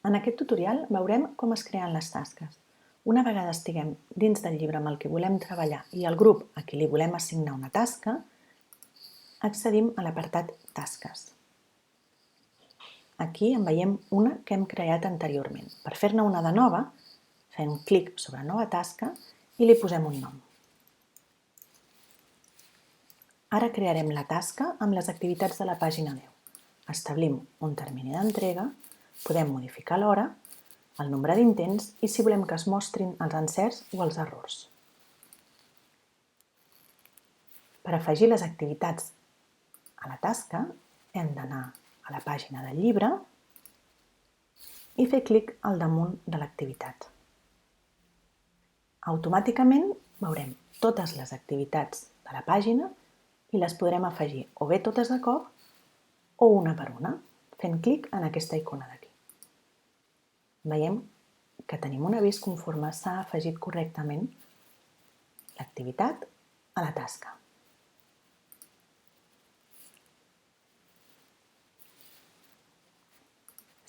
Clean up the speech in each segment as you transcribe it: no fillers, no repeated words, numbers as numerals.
En aquest tutorial veurem com es creen les tasques. Una vegada estiguem dins del llibre amb el que volem treballar i el grup a qui li volem assignar una tasca, accedim a l'apartat Tasques. Aquí en veiem una que hem creat anteriorment. Per fer-ne una de nova, fem clic sobre Nova tasca i li posem un nom. Ara crearem la tasca amb les activitats de la pàgina 10. Establim un termini d'entrega, podem modificar l'hora, el nombre d'intents i si volem que es mostrin els encerts o els errors. Per afegir les activitats a la tasca hem d'anar a la pàgina del llibre i fer clic al damunt de l'activitat. Automàticament veurem totes les activitats de la pàgina i les podrem afegir o bé totes de cop o una per una, fent clic en aquesta icona d'aquí. Veiem que tenim un avís conforme s'ha afegit correctament l'activitat a la tasca.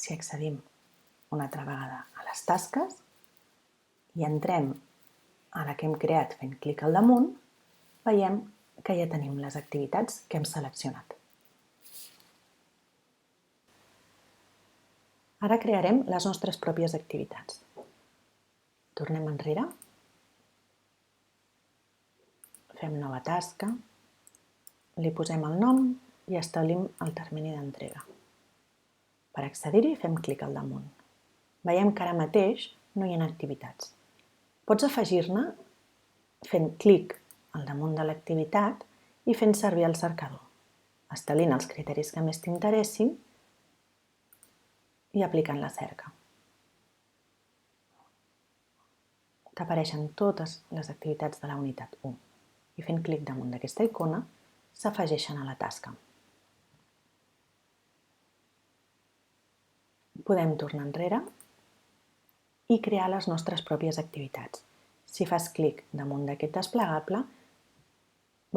Si accedim una altra vegada a les tasques i entrem a la que hem creat fent clic al damunt, veiem que ja tenim les activitats que hem seleccionat. Ara crearem les nostres pròpies activitats. Tornem enrere, fem nova tasca, li posem el nom i establim el termini d'entrega. Per accedir-hi fem clic al damunt. Veiem que ara mateix no hi ha activitats. Pots afegir-ne fent clic al damunt de l'activitat i fent servir el cercador, establint els criteris que més t'interessin i aplicant la cerca. T'apareixen totes les activitats de la unitat 1 i fent clic damunt d'aquesta icona s'afegeixen a la tasca. Podem tornar enrere i crear les nostres pròpies activitats. Si fas clic damunt d'aquest desplegable,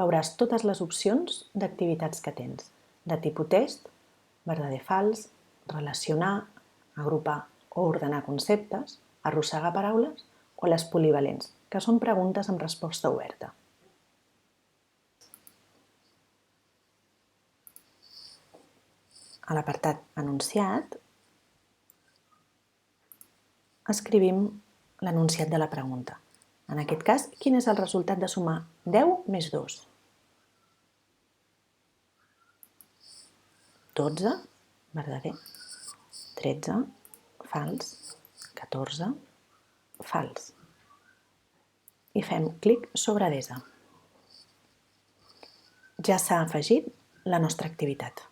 veuràs totes les opcions d'activitats que tens, de tipus test, verdader fals, relacionar, agrupar o ordenar conceptes, arrossegar paraules o les polivalents, que són preguntes amb resposta oberta. A l'apartat Enunciat, escrivim l'enunciat de la pregunta. En aquest cas, quin és el resultat de sumar 10 més 2? 12, verdader. 13, fals. 14, fals. I fem clic sobre Desa. Ja s'ha afegit la nostra activitat.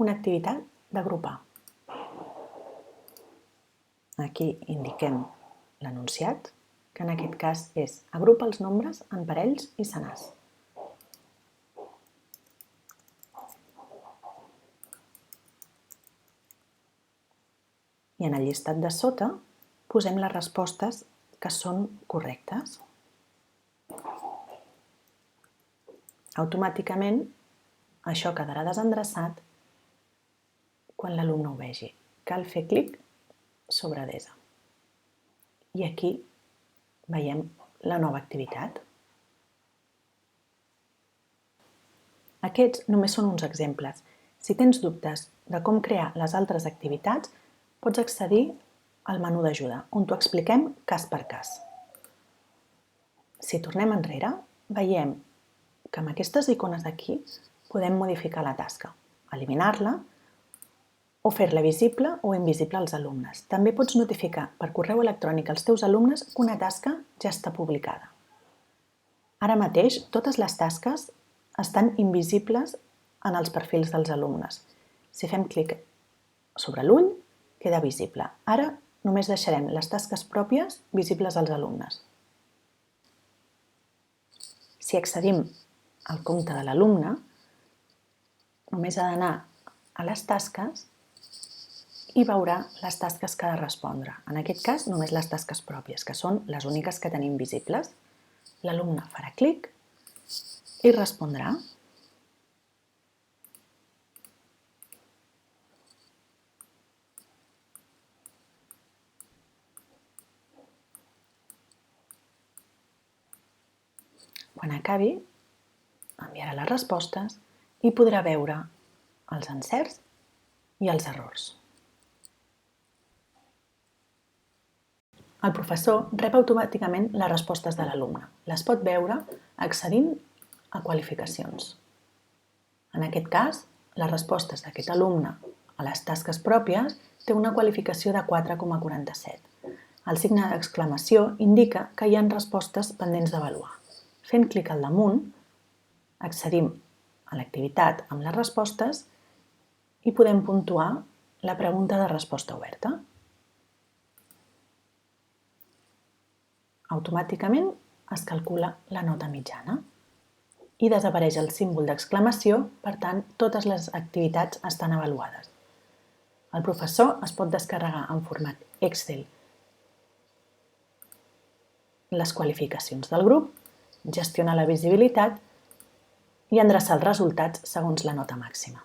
Una activitat d'agrupar. Aquí indiquem l'enunciat, que en aquest cas és agrupa els nombres en parells i senars. I en el llistat de sota posem les respostes que són correctes. Automàticament això quedarà desendreçat quan l'alumne ho vegi. Cal fer clic sobre Desa. I aquí veiem la nova activitat. Aquests només són uns exemples. Si tens dubtes de com crear les altres activitats, pots accedir al menú d'ajuda, on t'ho expliquem cas per cas. Si tornem enrere, veiem que amb aquestes icones d'aquí podem modificar la tasca, eliminar-la o fer-la visible o invisible als alumnes. També pots notificar per correu electrònic als teus alumnes que una tasca ja està publicada. Ara mateix, totes les tasques estan invisibles en els perfils dels alumnes. Si fem clic sobre l'ull, queda visible. Ara només deixarem les tasques pròpies visibles als alumnes. Si accedim al compte de l'alumne, només ha d'anar a les tasques i veurà les tasques que ha de respondre. En aquest cas, només les tasques pròpies, que són les úniques que tenim visibles. L'alumne farà clic i respondrà. Quan acabi, enviarà les respostes i podrà veure els encerts i els errors. El professor rep automàticament les respostes de l'alumne. Les pot veure accedint a qualificacions. En aquest cas, les respostes d'aquest alumne a les tasques pròpies té una qualificació de 4,47. El signe d'exclamació indica que hi ha respostes pendents d'avaluar. Fent clic al damunt, accedim a l'activitat amb les respostes i podem puntuar la pregunta de resposta oberta. Automàticament es calcula la nota mitjana i desapareix el símbol d'exclamació, per tant, totes les activitats estan avaluades. El professor es pot descarregar en format Excel les qualificacions del grup, gestionar la visibilitat i endreçar els resultats segons la nota màxima.